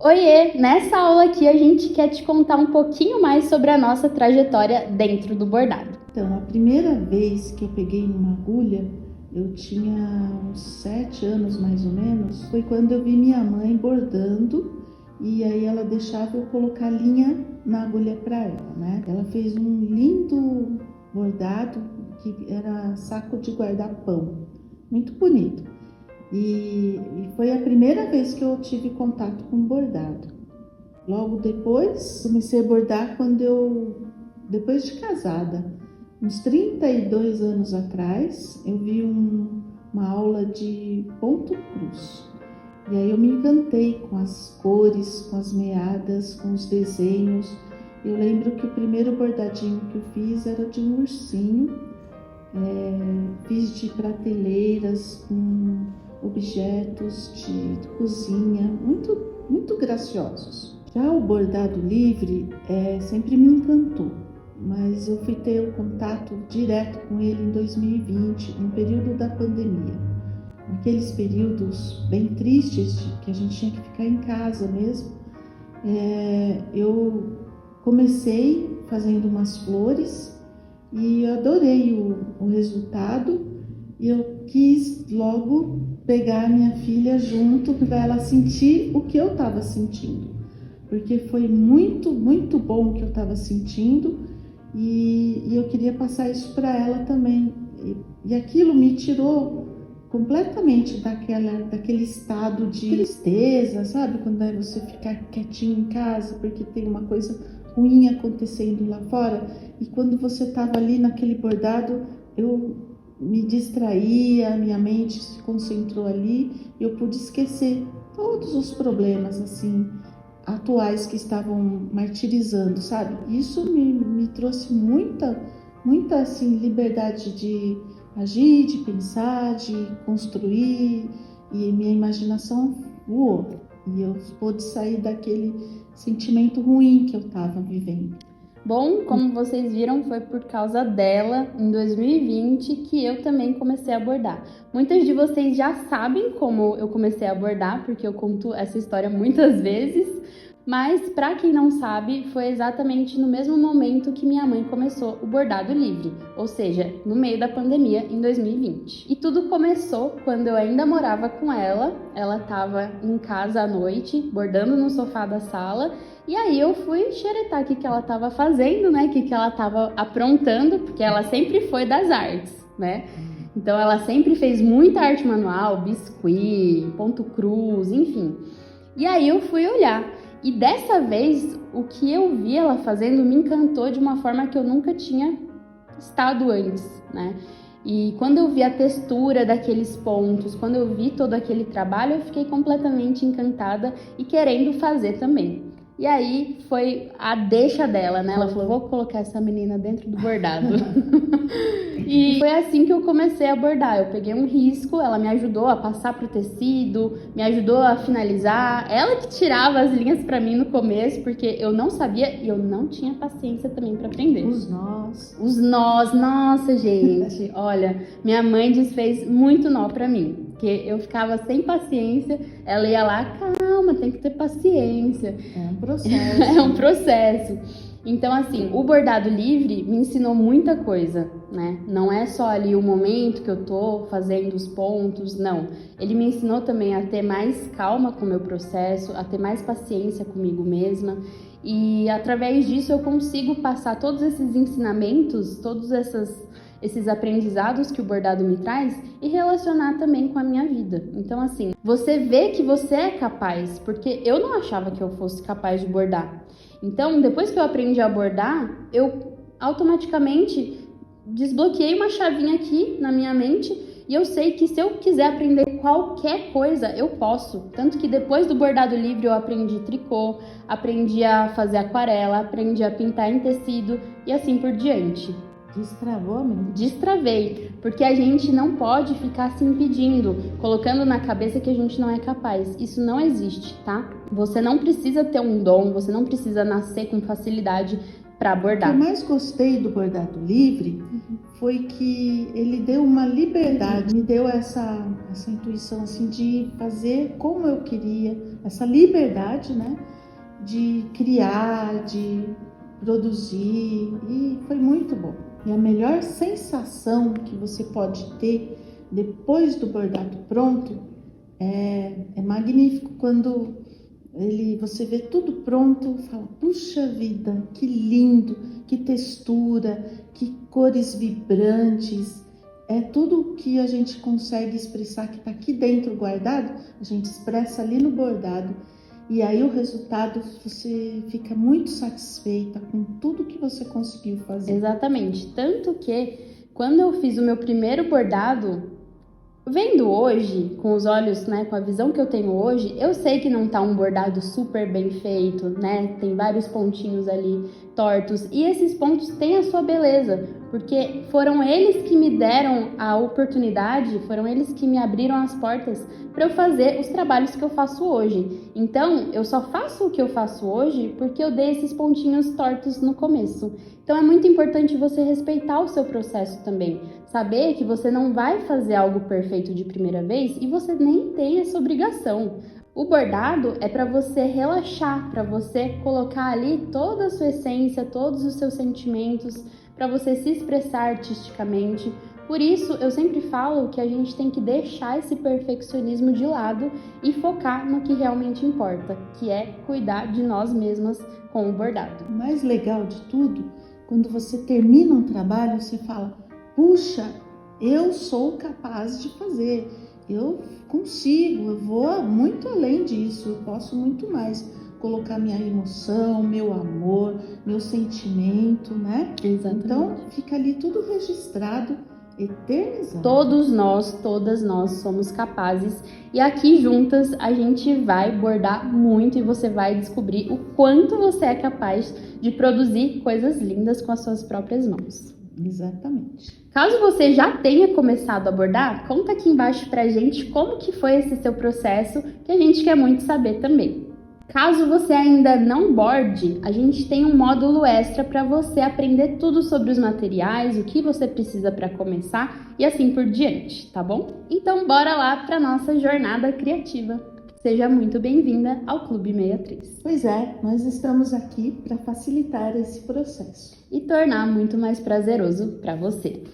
Oiê! Nessa aula aqui a gente quer te contar um pouquinho mais sobre a nossa trajetória dentro do bordado. Então, a primeira vez que eu peguei uma agulha, eu tinha uns 7 anos mais ou menos, foi quando eu vi minha mãe bordando e aí ela deixava eu colocar linha na agulha para ela, né? Ela fez um lindo bordado que era saco de guardar pão, muito bonito. E foi a primeira vez que eu tive contato com bordado. Logo depois, comecei a bordar depois de casada. Uns 32 anos atrás, eu vi uma aula de ponto cruz. E aí eu me encantei com as cores, com as meadas, com os desenhos. Eu lembro que o primeiro bordadinho que eu fiz era de um ursinho. Fiz de prateleiras com objetos de cozinha, muito graciosos. Já o bordado livre sempre me encantou, mas eu fui ter o contato direto com ele em 2020, no período da pandemia. Naqueles períodos bem tristes, que a gente tinha que ficar em casa mesmo, eu comecei fazendo umas flores e eu adorei o resultado e eu quis logo pegar minha filha junto para ela sentir o que eu estava sentindo, porque foi muito bom o que eu estava sentindo e eu queria passar isso para ela também. E aquilo me tirou completamente daquele estado de tristeza, sabe? Quando é você ficar quietinho em casa porque tem uma coisa ruim acontecendo lá fora, e quando você estava ali naquele bordado, eu me distraía, minha mente se concentrou ali, e eu pude esquecer todos os problemas assim atuais que estavam martirizando, sabe? Isso me trouxe muita assim liberdade de agir, de pensar, de construir, e minha imaginação voou. E eu pude sair daquele sentimento ruim que eu estava vivendo. Bom, como vocês viram, foi por causa dela, em 2020, que eu também comecei a bordar. Muitas de vocês já sabem como eu comecei a bordar, porque eu conto essa história muitas vezes. Mas, para quem não sabe, foi exatamente no mesmo momento que minha mãe começou o bordado livre, ou seja, no meio da pandemia, em 2020. E tudo começou quando eu ainda morava com ela estava em casa à noite, bordando no sofá da sala, e aí eu fui xeretar o que ela estava fazendo, né, o que ela estava aprontando, porque ela sempre foi das artes, né? Então ela sempre fez muita arte manual, biscuit, ponto cruz, enfim. E aí eu fui olhar. E dessa vez, o que eu vi ela fazendo me encantou de uma forma que eu nunca tinha estado antes, né? E quando eu vi a textura daqueles pontos, quando eu vi todo aquele trabalho, eu fiquei completamente encantada e querendo fazer também. E aí foi a deixa dela, né? Ela falou, vou colocar essa menina dentro do bordado. E foi assim que eu comecei a bordar. Eu peguei um risco, ela me ajudou a passar pro tecido, me ajudou a finalizar. Ela que tirava as linhas pra mim no começo, porque eu não sabia e eu não tinha paciência também pra aprender. Os nós. Os nós, nossa, gente. Olha, minha mãe desfez muito nó pra mim. Porque eu ficava sem paciência, ela ia lá, calma, tem que ter paciência. É um processo. É um processo. Então, assim, o bordado livre me ensinou muita coisa, né? Não é só ali o momento que eu tô fazendo os pontos, não. Ele me ensinou também a ter mais calma com o meu processo, a ter mais paciência comigo mesma. E através disso eu consigo passar todos esses ensinamentos, todos esses aprendizados que o bordado me traz e relacionar também com a minha vida. Então, assim, você vê que você é capaz, porque eu não achava que eu fosse capaz de bordar. Então, depois que eu aprendi a bordar, eu automaticamente desbloqueei uma chavinha aqui na minha mente e eu sei que se eu quiser aprender qualquer coisa, eu posso. Tanto que depois do bordado livre eu aprendi tricô, aprendi a fazer aquarela, aprendi a pintar em tecido e assim por diante. Destravou, menina? Destravei, porque a gente não pode ficar se impedindo, colocando na cabeça que a gente não é capaz. Isso não existe, tá? Você não precisa ter um dom, você não precisa nascer com facilidade para bordar. O que eu mais gostei do bordado livre foi que ele deu uma liberdade, me deu essa intuição assim de fazer como eu queria, essa liberdade, né, de criar, de produzir, e foi muito bom. E a melhor sensação que você pode ter depois do bordado pronto é magnífico quando você vê tudo pronto, fala, puxa vida, que lindo, que textura, que cores vibrantes. É tudo que a gente consegue expressar que está aqui dentro guardado, a gente expressa ali no bordado. E aí o resultado, você fica muito satisfeita com tudo que você conseguiu fazer. Exatamente. Tanto que quando eu fiz o meu primeiro bordado, vendo hoje, com os olhos, né, com a visão que eu tenho hoje, eu sei que não tá um bordado super bem feito, né? Tem vários pontinhos ali tortos e esses pontos têm a sua beleza, porque foram eles que me deram a oportunidade, foram eles que me abriram as portas para eu fazer os trabalhos que eu faço hoje. Então, eu só faço o que eu faço hoje porque eu dei esses pontinhos tortos no começo. Então, é muito importante você respeitar o seu processo também. Saber que você não vai fazer algo perfeito de primeira vez e você nem tem essa obrigação. O bordado é para você relaxar, para você colocar ali toda a sua essência, todos os seus sentimentos, para você se expressar artisticamente. Por isso, eu sempre falo que a gente tem que deixar esse perfeccionismo de lado e focar no que realmente importa, que é cuidar de nós mesmas com o bordado. O mais legal de tudo, quando você termina um trabalho, você fala, puxa, eu sou capaz de fazer, eu consigo, eu vou muito além disso, eu posso muito mais colocar minha emoção, meu amor, meu sentimento, né? Exatamente. Então fica ali tudo registrado, eternizado. Todos nós, todas nós somos capazes e aqui juntas a gente vai bordar muito e você vai descobrir o quanto você é capaz de produzir coisas lindas com as suas próprias mãos. Exatamente. Caso você já tenha começado a bordar, conta aqui embaixo pra gente como que foi esse seu processo, que a gente quer muito saber também. Caso você ainda não borde, a gente tem um módulo extra para você aprender tudo sobre os materiais, o que você precisa para começar e assim por diante, tá bom? Então bora lá para nossa jornada criativa. Seja muito bem-vinda ao Clube 63. Pois é, nós estamos aqui para facilitar esse processo e tornar muito mais prazeroso para você.